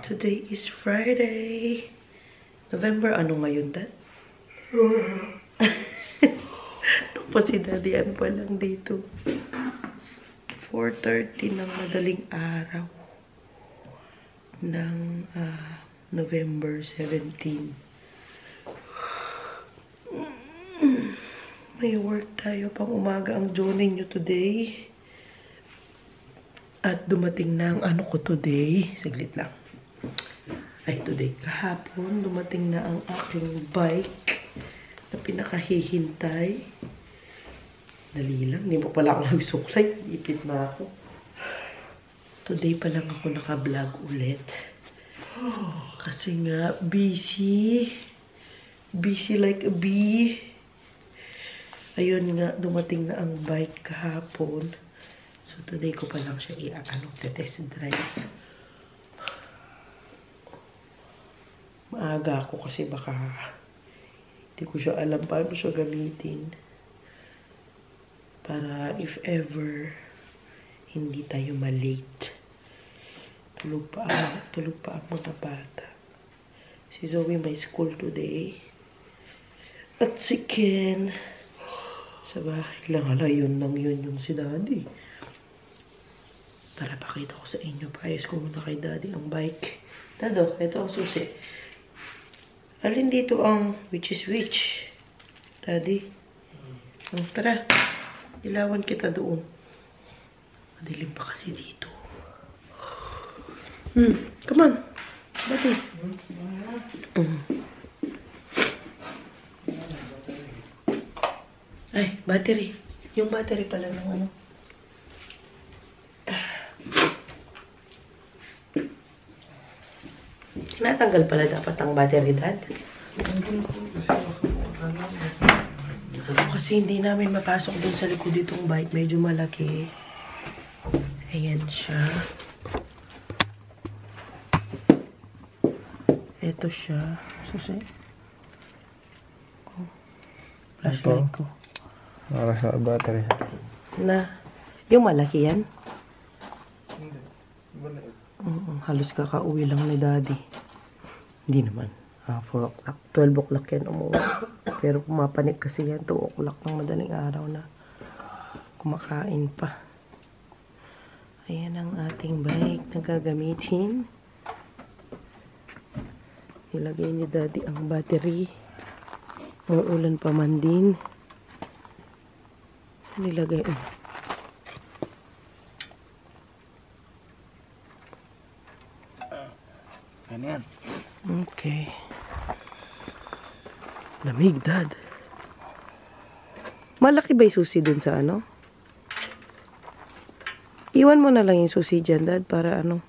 Today is Friday. November, ano ngayon, Dad? Tapos si Daddy, ano pa lang dito? 4:30 ng madaling araw ng November 17. May work tayo pang umaga ang joining nyo today. At dumating na ang ano ko today. Saglit lang. Ay, today. Kahapon, dumating na ang aking bike na pinakahihintay. Dali lang. Hindi mo pala ako nagsuklay. Ipit na ako. Today pa lang ako naka-vlog ulit. Kasi nga, busy. Busy like a bee. Ayun nga, dumating na ang bike kahapon. So, today ko pa lang siya test drive. Maaga ako kasi baka hindi ko siya alam paano siya gamitin. Para if ever hindi tayo malate. Tulog pa ang mga bata. Si Zoe may school today. At si Ken sa bahay lang. Hala, yun yung si Daddy. Para pakita ko sa inyo. Paayos ko muna kay Daddy ang bike. Dado, ito ang susi. Alin dito ang which is which? Daddy? Tara. Ilawan kita doon. Madilim pa kasi dito. Come on. Daddy. Ay, battery. Yung battery pala ng ano. Tinatanggal pala dapat ang battery, Dad. Kasi hindi namin mapasok dun sa likod itong bike. Medyo malaki. Ayan siya. Ito siya. Susi. Flashlight ko. Para sa battery. Na, yung malaki yan? Halos kakauwi lang ni Daddy. Hindi naman. 4 o'clock. 12 o'clock yan umuwi. Pero pumapanik kasi yan. 2 o'clock ng madaling araw na kumakain pa. Ayan ang ating bike na gagamitin. Ilagay ni Daddy ang battery. Uulan pa man din. Saan nilagay? Ano yan? Okay. Lamig, Dad. Malaki ba yung susi dun sa ano? Iwan mo na lang yung susi dyan, Dad, para ano.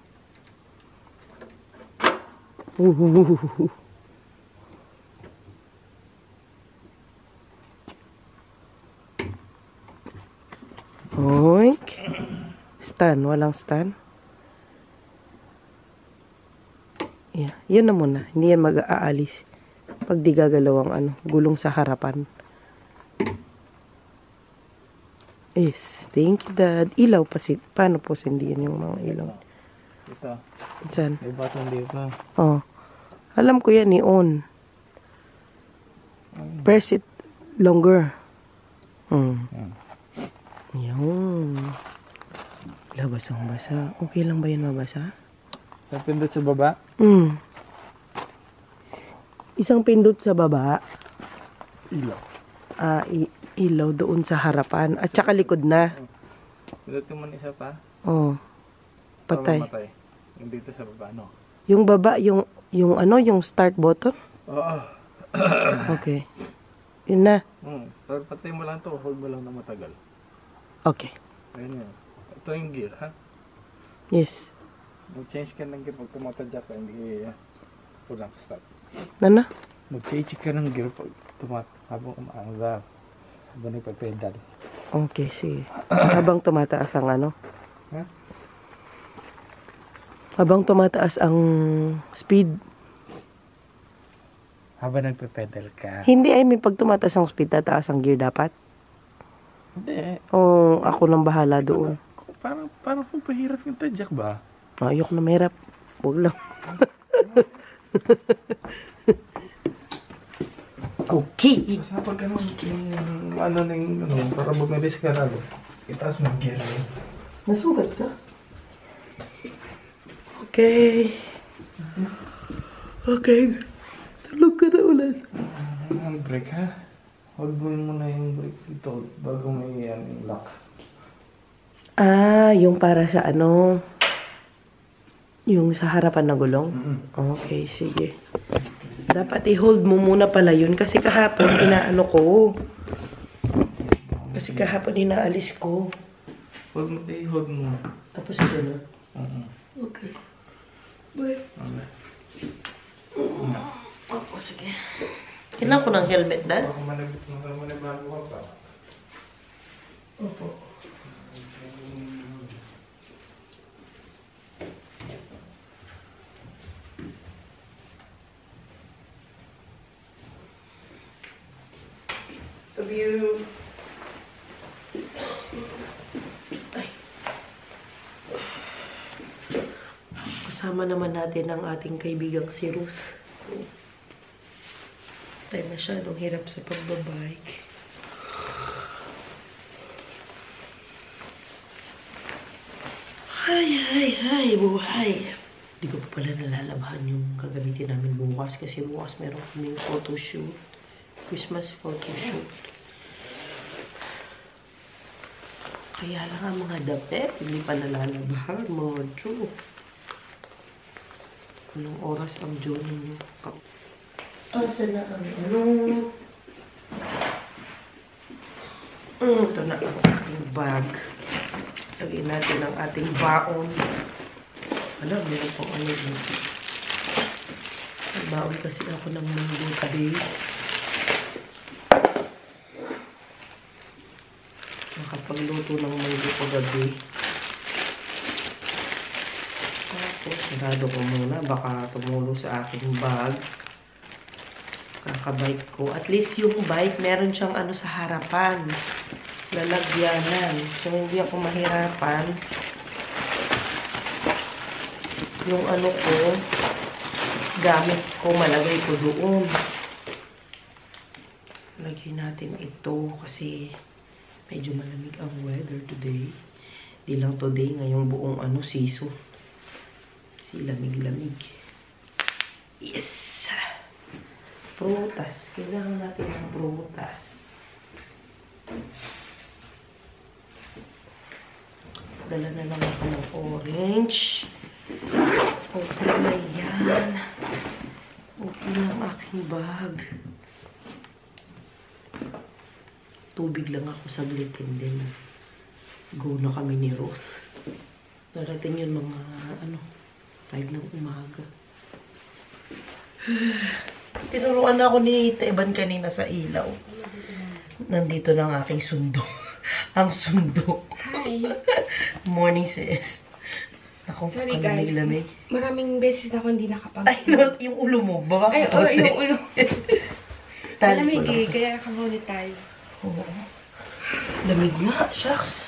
Oink. Stand. Walang stand. Yeah. Yun na muna. Hindi yan mag-aalis. Pag di gagalaw ang ano, gulong sa harapan. Yes. Thank you, Dad. Ilaw pa si... Paano po sindihan yung mga ilaw? Ito. Saan? May button dito. Oh. Alam ko yan, on. Press it longer. Yan. Labas ang basa. Okay lang ba yan mabasa? Pindot sa baba? Isang pindot sa baba. Ilaw. Ilaw doon sa harapan. At saka likod na. Pindot mo isa pa? Oh. Patay. Patay. Yung dito sa baba, no? Yung baba, yung ano, yung start button? Oo. Okay. Yun na. Pero patay mo lang to. Hold mo lang na matagal. Okay. Ayun yun. Ito yung gear, ha? Yes. Mag-change ka ng gear pag tumatadya ka, hindi pulang stop. Ano? Mag-change ka ng gear pag habang umaanga. Habang nagpa-pedal. Okay, sige. Habang tumataas ang ano? Ha? Habang tumataas ang speed. Habang nagpa-pedal ka. Hindi, may pag tumataas ang speed, tataas ang gear dapat? Hindi. O ako nang bahala doon. Parang kung pahirap yung tadyak ba? Ayok na mahirap. Huwag lang. Okay. Basta pag ano, para bumilis ka lalo. Itaas mo yung gear mo. Nasugat ka? Okay. Okay. Tulog ka na ulit. Ang brake ha? Hold mo muna yung brake dito bago may yung lock. Ah, yung para sa ano? Yung sa harapan na gulong? Okay, sige. Dapat i-hold mo muna pala yun kasi kahapon inaano ko. Kasi kahapon inaalis ko. Hold mo. Tapos ito na. Okay. Bye. Okay. Opo, sige. Kailangan ko ng helmet, Dad? Baka manibago ka pa. Opo. Love you. Ay. Kasama naman natin ang ating kaibigang si Ruth. Tayo masyadong hirap sa pagbabike. Ay, buhay. Hindi ko pa pala nalalabahan yung gagamitin namin bukas kasi bukas meron kaming photoshoot. Christmas photoshoot. Kaya lang ang mga dapet, hindi pa nalalabahan, mga Diyo. Anong oras ang Diyo ninyo? Saan na ang ano? Ito na ang ating bag. Lagyan natin ang ating baon. Alam, meron pang ano dito. Baon kasi ako ng munggo today. Nakapagluto ng munggo ko gabi. Tapos, sarado ko muna. Baka tumulo sa aking bag. Kakabike ko. At least yung bike, meron siyang ano sa harapan. Lalagyanan. So, hindi ako mahirapan. Yung ano ko, gamit ko, malagay ko doon. Lagyan natin ito kasi medyo malamig ang weather today. Di lang today, ngayong buong ano, season. Kasi lamig-lamig. Yes! Prutas. Kailangan natin ng prutas. Dala na lang ako ng orange. Okay na yan. Okay na ang aking bag. Tubig lang ako saglit and then go na kami ni Ruth. Darating yun mga 5 ng umaga. Tinuruan ako ni Teban kanina sa ilaw. Nandito na ang aking sundo. Ang sundo. Hi. Morning, sis. Ako, Sorry guys. lamig. Maraming beses na ako hindi nakapag... Ay, yung ulo mo. Baka Ay, oo, yung ulo. Tali Malamig ko lang. eh, kaya nakamuni tayo. Oo. Lamig nga, shucks.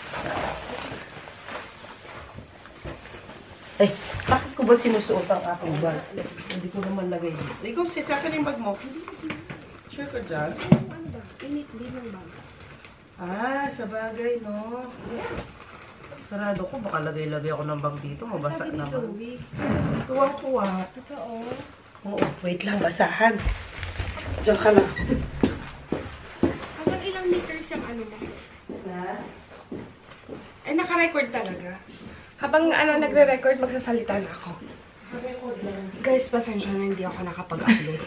Ay, bakit ko ba sinusuot ang aking bag? Hindi ko naman lagay dito. Ikaw, sis, akin yung bag mo. Sure ka dyan? Ano ba? Init din yung bag. Ah, sa bagay, no? Sarado ko, baka lagay-lagay ako ng bag dito. Mabasa Sabi ni naman. Zoe. Tuwang-tuwa. Totoo. Oo, wait lang, basahan. Diyan ka lang. Hanggang ilang meters yung ano mo? Na? Ay, naka-record talaga. Habang nagre-record, magsasalita na ako. Record lang. Guys, pasensya na hindi ako nakapag-upload.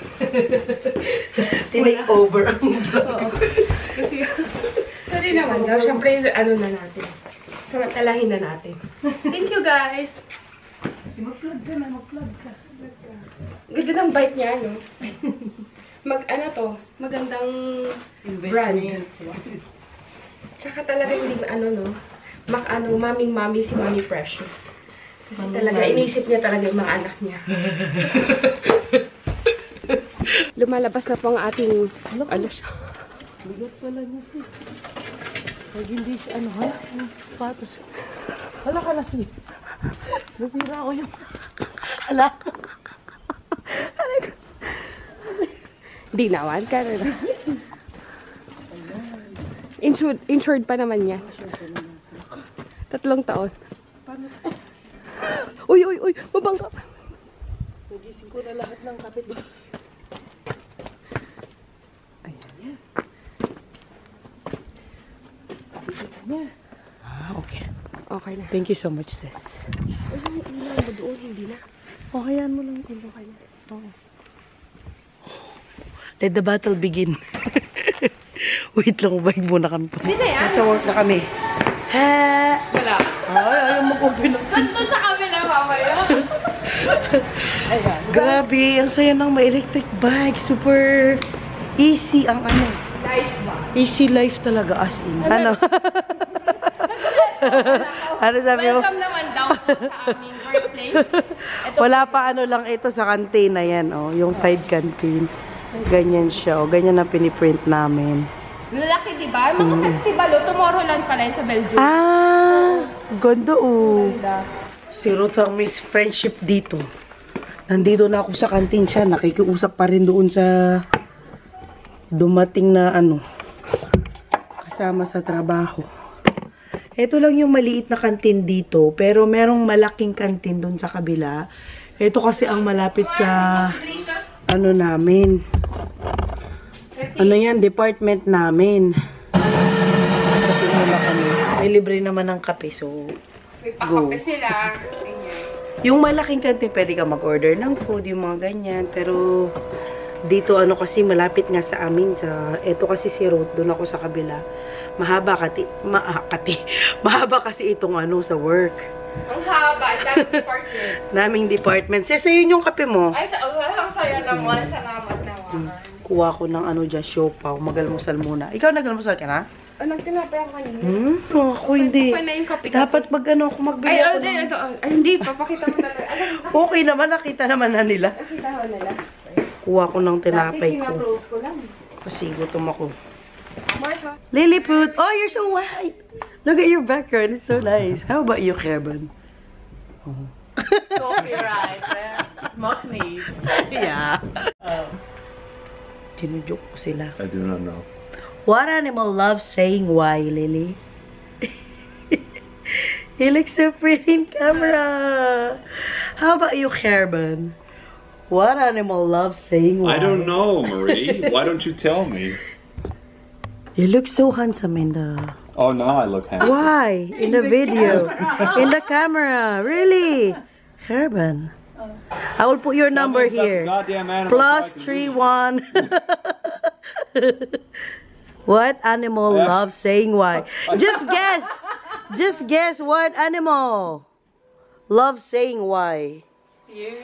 Tinake over ang vlog. Oo. Kasi, sorry naman daw. Siyempre, ano na natin. Samantalahin na natin. Thank you, guys. Mag-vlog ka na, mag-vlog ka. Ganda ng bike niya, no? Magandang brand. Tsaka talaga hindi, maming-mami si Mami Precious. Kasi talaga, inisip niya talaga yung mga anak niya. Lumalabas na po ang ating, siya. Bigat pala niya, sis. Pag hindi siya, yung sapatos. Hala ka na si. Nasira ko yung... Hala. Di naman ka rin. Insured pa naman yan. 3 taon. Uy, uy, uy! Mabangga! Nagising ko na lahat ng kapit. Ayan yan. Nakikita niya. Okay. Okay na. Thank you so much, sis. Uy, yung ilaw mo doon, hindi na. Okayan mo lang. Okay na. Oo. Let the battle begin. Wait lang, balik muna kami pa. Hindi na yan. Nasa work na kami. Ha! Wala. Ay, ayaw mag-open up. Nandun sa kabila, mamaya. Ayan. Grabe, ang saya ng may electric bike. Super easy ang ano. Light ba? Easy life talaga, as in. Ano? Ano sabi mo? Welcome naman daw po sa aming workplace. Ito Wala pa ano lang ito sa canteen na yan, oh. Yung side canteen. Ganyan siya, oh. Ganyan ang piniprint namin. lalaki, di ba? Mga festival, Tomorrowland pala yun sa Belgium. Ah! Ganda, oh. Ganda. Si Ruth ang Miss Friendship dito. Nandito na ako sa canteen siya. Nakikiusap pa rin doon sa dumating na ano, kasama sa trabaho. Ito lang yung maliit na canteen dito. Pero merong malaking canteen doon sa kabila. Ito kasi ang malapit sa ano namin. Ano yan? Department namin. Kape muna kami. May libre naman ng kape, so May pakape sila. yung malaking kantin, pwede ka mag-order ng food, yung mga ganyan. Pero, dito ano kasi, malapit nga sa amin. Ito kasi si Ruth, doon ako sa kabila. Mahaba kasi itong ano sa work. Ang haba, daming department. Naming department. Sesa, yun yung kape mo. Ay, ang saya naman. Salamat naman. Kuha ko ng ano dyan, siopaw. Magalmusal muna. Ikaw nagalmusal ka na? Anong tinapay ako kanina? Ako hindi. Okay na yung kape. Dapat mag ano, kung magbili Ay, ako oh, ng- ito. Ay, hindi. Papakita mo talaga. Okay naman, nakita naman na nila. Nakita ko nila. Kuha ko ng tinapay Dati, ko. kina-close ko lang. Kasi gutom ako. Martha. Lilliput! Oh, you're so white! Look at your background. It's so nice. How about you, Kevin? Copyright. Mockneys. Yeah. Sinujoke ko sila. I do not know. What animal loves saying why, Lily? He looks so pretty in camera. How about you, Kevin? What animal loves saying why? I don't know, Marie. Why don't you tell me? You look so handsome in the... Oh, now I look handsome. Why? In the video. In the camera. Really? Herban. I will put your number Tell me about the here. goddamn animal Plus so I can 31. What animal Yes. loves saying why? Just guess. Just guess what animal loves saying why. You.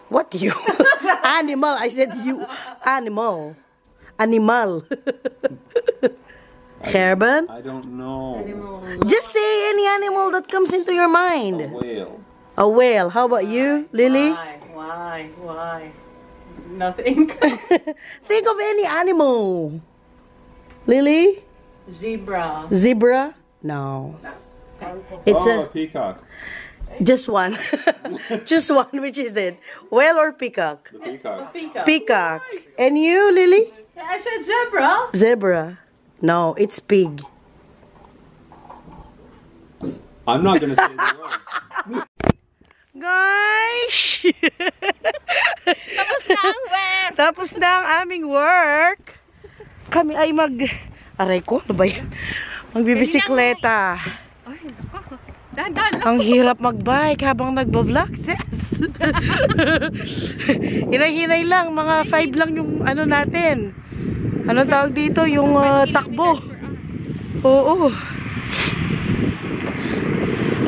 What you? Animal. I said you. Animal. Animal. Herban? I don't know. Just say any animal that comes into your A mind. whale. A whale. How about you, Lily? Why? Nothing. Think of any animal. Lily? Zebra. Zebra? No. It's Oh, a peacock. just one. Just one. Which is it? Whale or peacock? The peacock. Peacock. Peacock. And you, Lily? I said zebra. Zebra. No, it's pig. I'm not going to say the word. Guys! Tapos na ang work. Tapos na ang aming work. Kami ay Aray ko, ano ba yan? Magbibisikleta. Ay, nako. Dahan-dahan lang. Ang hirap magbike habang nagbo-vlog, sis. Hinay-hinay lang, mga 5 lang yung ano natin. Ano tawag dito? Yung takbo. Oo.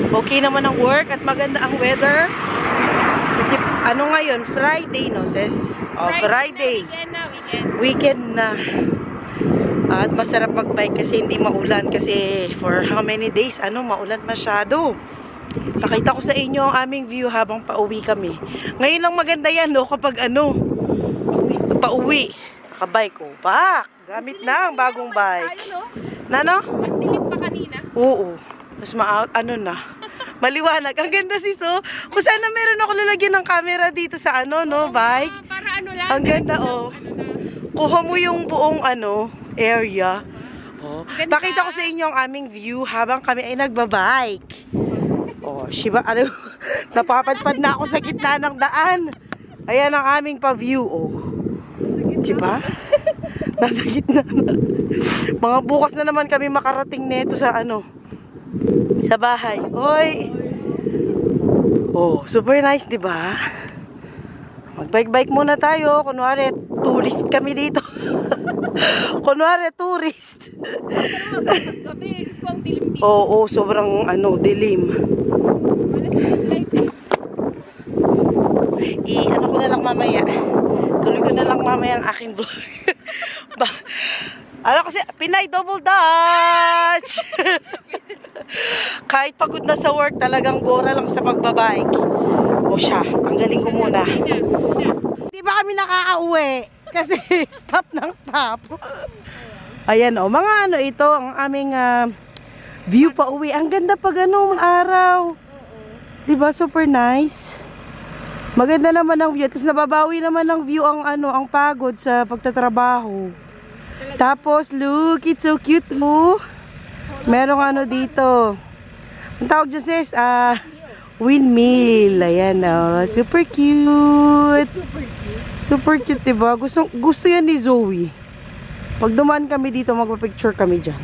Okay naman ang work at maganda ang weather. Kasi ano ngayon? Friday, no, sis? Oh, Friday. Weekend na. At masarap magbike kasi hindi maulan. Kasi for how many days, maulan masyado. Pakita ko sa inyo ang aming view habang pauwi kami. Ngayon lang maganda yan, no? Kapag pauwi. Nakabike ko. Gamit na ang bagong bike. Ay, no? Nano? Ang dilim pa kanina. Oo. Tapos ano na. Maliwanag. Ang ganda sis, oh. Kung sana meron ako lalagyan ng camera dito sa ano, no, bike. Para ano lang. Ang ganda, oh. Kuha mo yung buong ano, area. Oh. Pakita ko sa inyo ang aming view habang kami ay nagbabike. Oh, Shiba, ano, napapadpad na ako sa gitna ng daan. Ayan ang aming pa-view, oh. Diba? Nasa gitna na. Mga bukas na naman kami makarating neto sa ano, sa bahay. Oy! Oh, super nice, diba? Mag-bike-bike muna tayo. Kunwari, tourist kami dito. Kunwari, tourist. Oo, sobrang ano, dilim. Ano ko na lang mamaya. Tuloy ko na lang mamaya ang aking vlog. Ano kasi, Pinay Double Dutch! Kahit pagod na sa work, talagang gora lang sa pagbabike. O siya, tanggalin ko muna. Di ba kami nakakauwi? Kasi stop ng stop. Ayan o, mga ano ito, ang aming view pa uwi. Ang ganda pag ano, araw. Di ba, super nice. Maganda naman ang view. Tapos nababawi naman ng view ang ano, ang pagod sa pagtatrabaho. Tapos, look, it's so cute, oh. Merong ano dito. Ang tawag dyan, sis, windmill. Ayan, oh. Super cute. Super cute, diba? Gusto yan ni Zoe. Pag dumaan kami dito, magpa-picture kami dyan.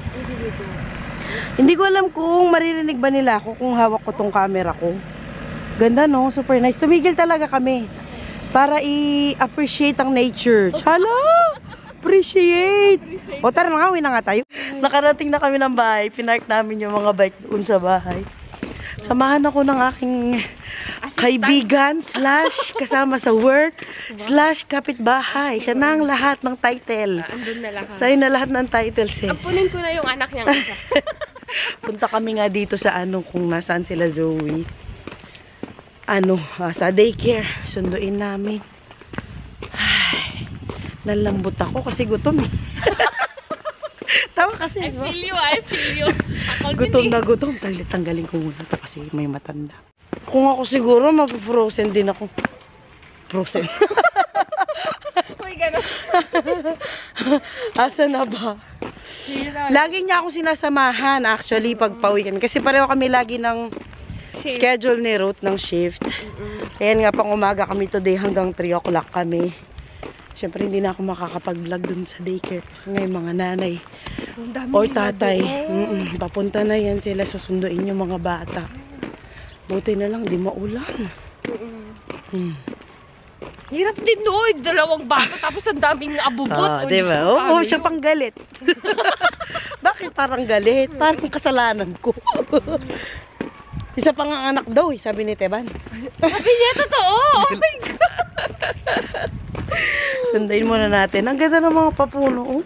Hindi ko alam kung maririnig ba nila ako kung hawak ko tong camera ko. Ganda, no? Super nice. Tumigil talaga kami para i-appreciate ang nature. Chala! Appreciate! O tara na nga, uwi na nga tayo. Nakarating na kami ng bahay. Pinark namin yung mga bike doon sa bahay. Samahan ako ng aking kaibigan / kasama sa work / kapitbahay. Siya na ang lahat ng title. Andun na lahat. Sa'yo na lahat ng title, sis. Ampunin ko na yung anak niyang isa. Punta kami nga dito sa ano, kung nasaan sila Zoe. Ano, sa daycare. Sunduin namin. Ay, nalambot ako kasi gutom eh. Tama kasi, I diba? feel you. Ako Gutom na gutom. Saglit, tanggalin ko muna ito kasi may matanda. Kung ako siguro, mag-frozen din ako. Frozen. Uy, gano'n. Asa na ba? Lagi niya ako sinasamahan actually pag pauwi kami. Kasi pareho kami lagi ng schedule ni Ruth ng shift. Ayan nga, pang umaga kami today hanggang 3 o'clock kami. Siyempre hindi na ako makakapag-vlog dun sa daycare kasi may mga nanay or tatay. Papunta na yan sila, susunduin yung mga bata. Buti na lang, di maulan. Hirap din doon. 2 bata tapos ang daming abubot. Diba? Oo, siya pang galit. Bakit parang galit? Parang kasalanan ko. Isa pang ang anak daw, sabi ni Teban. Sabi niya, totoo. Oh my God. Sundayin muna natin. Ang ganda ng mga papuno. Oh.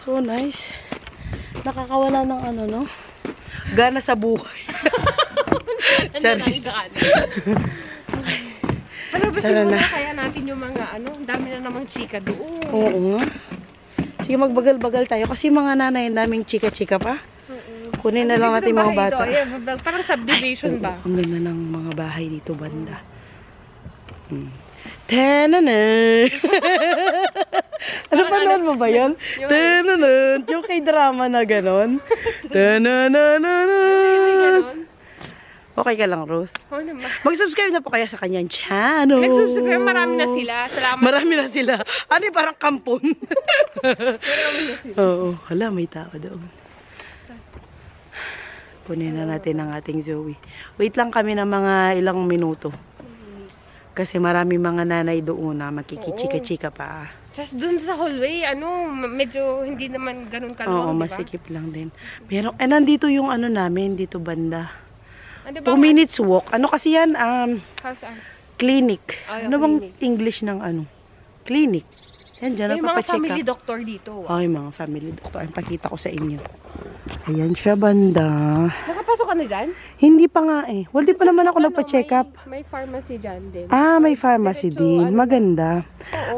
So nice. Nakakawala ng ano, no? Gana sa buhay. Charis. Palabasin muna kaya natin yung mga ano. Ang dami na namang chika doon. Oo nga. Sige, magbagal-bagal tayo. Kasi mga nanay, daming chika-chika pa. Kunin na lang natin mga bata. Parang subdivision ba? Ang ganda ng mga bahay dito banda. Tananan! Ano pa noon mo ba yun? Tananan! Yung kay drama na ganon. Tananan! Okay ka lang, Rose? Oo naman. Mag-subscribe na po kaya sa kanyang channel. Nag-subscribe, marami na sila. Salamat. Marami na sila. Ano yung parang kampon? Oo. Hala, may tao doon. Kunin na natin ang ating Zoe. Wait lang kami ng mga ilang minuto. Kasi marami mga nanay doon na makikichika-chika pa. Just dun sa hallway, ano, medyo hindi naman ganun kaluwang, Oo, diba? masikip lang din. Pero, nandito yung ano namin, dito banda. Ano 2 minutes walk. Ano kasi yan? Clinic. Ay, Ano bang clinic. English ng ano? Clinic. Yan, dyan May mga nagpapacheck family up. doctor dito. Ay, mga family doctor. Ay, pakita ko sa inyo. Ayan siya, banda. Nakapasok ka na dyan? Hindi pa nga eh. Well, di pa naman ako nagpa-check up. May pharmacy dyan din. Ah, may pharmacy din. Maganda.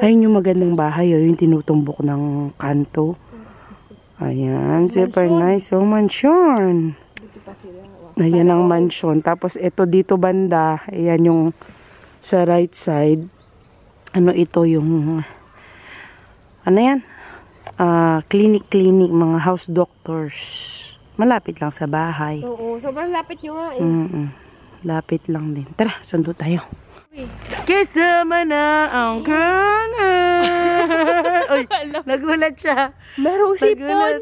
Ayun yung magandang bahay. Oh, yung tinutumbok ng kanto. Ayan, super nice. Oh, mansion. Ayan ang mansion. Tapos ito dito banda, ayan yung sa right side. Ano ito yung, ano yan? Clinic, mga house doctors. Malapit lang sa bahay. Oo, sobrang lapit nyo nga eh. Lapit lang din. Tara, sundo tayo. Kasama na ang kangan. Uy, nagulat siya. Merong sipon.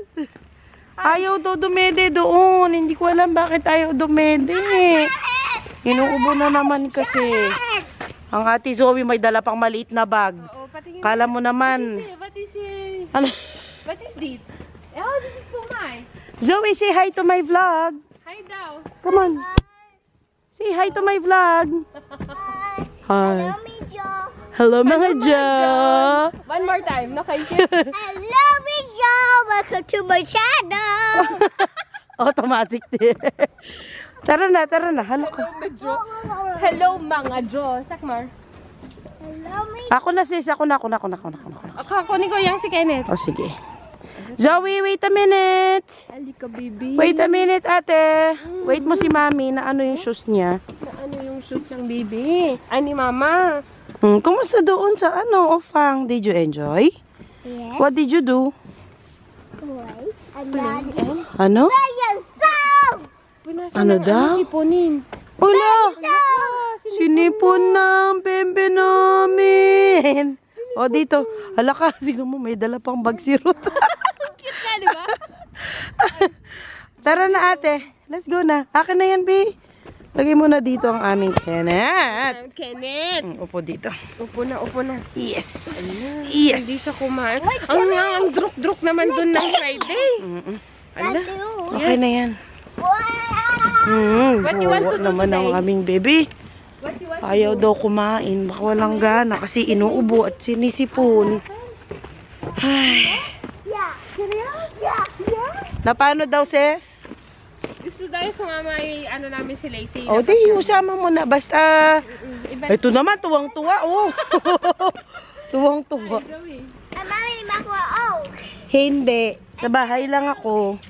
Ayaw daw dumede doon. Hindi ko alam bakit ayaw dumede. Inuubo na naman kasi. Ang ate Zoe may dala pang maliit na bag. Oo, patingin. Kala mo naman. What is it? Ano? What is this? Oh, this is for mine. Zoe, say hi to my vlog. Hi daw. Come on. Say hi to my vlog. Hi. Hello, mga Jo. One more time. Nakaintindi. Hello, Michelle! Welcome to my channel! Automatic din. Tara na. Halo ka. Hello, mga Jo. Sakmar. Hello, Michelle! Ako na sis. Ako na. Kunin ko yung si Kenneth. O, sige. Zoe, wait a minute. Halika, baby. Wait a minute, ate. Wait mo si mami na ano yung shoes niya. Ano yung shoes ng baby? Ay, ni mama. Kumusta doon sa Ofang? Did you enjoy? Yes. What did you do? Wait. I'm not Ano? Punasan Ano ng daw? Sipunin. Ula! Sinipon ng bembe namin. O, dito. Hala ka, sino mo may dala pang bag si Ruth. Cute ka, di ba? Tara na, ate. Let's go na. Akin na yan, B. Lagay mo na dito ang aming Kenneth. Kenneth. Upo dito. Upo na. Yes. Yes. Hindi siya kumain. Ang druk-druk naman dun ng Friday. Ano? Okay na yan. What you want to do naman ang today? aming baby. What you want to Ayaw daw kumain. Baka walang gana kasi inuubo at sinisipon. Ay. Na paano daw, sis? Gusto tayo sumama ano namin si Lacey. O, di, usama mo na. Basta, ito naman, tuwang-tuwa, oh. Tuwang-tuwa. Mami, makuha. Oh! Hindi. Sa bahay lang ako.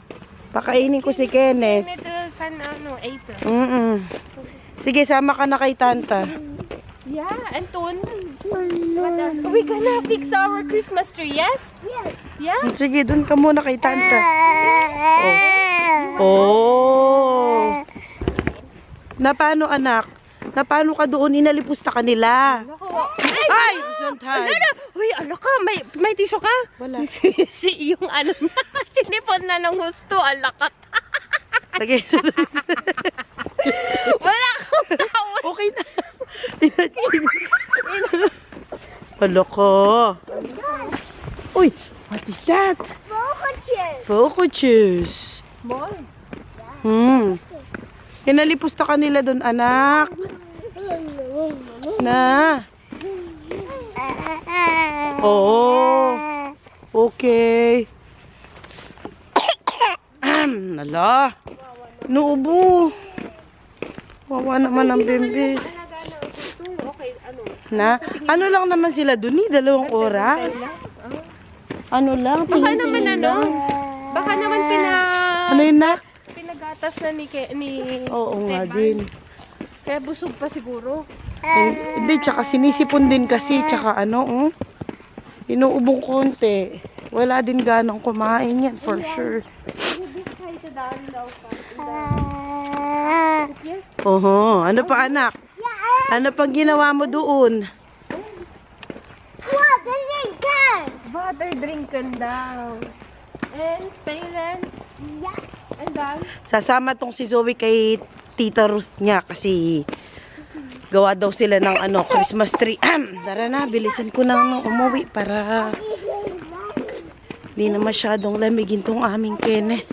Pakainin ko si Kenneth. April. Sige, sama ka na kay Tanta. Yeah, Anton. We gonna fix our Christmas tree, yes? Yes. Yeah? Sige, dun ka muna kay Tanta. Oh. Na paano, anak? Na paano ka doon? Inalipusta ka nila. Ay! Suntad. Uy, ano ka? May tissue ka? Wala. Yung ano na, sinipon na ng gusto, alakat. Sige. Wala akong tawad. Okay na. Wala ko. Uy, what is that? Focus. Inalipusta ka nila doon, anak. Na. Oo. Okay. Nala. Nuubo. Wawa naman ang bimbi. Na? Ano lang naman sila doon eh? 2 oras? Ano lang? Baka naman Baka naman Ano yun na? pinagatas na ni Oo nga din. Kaya busog pa siguro. Hindi, tsaka sinisipon din kasi. Tsaka inuubong konti. Wala din ganang kumain yan for sure. Oho, ano pa anak? Ano pang ginawa mo doon? Water drinkin daw. And Stayland. And then, Sasama tong si Zoe kay Tita Ruth niya kasi gawa daw sila ng Christmas tree. Tara na, bilisan ko na umuwi para hindi na masyadong lamigin tong aming Kenneth.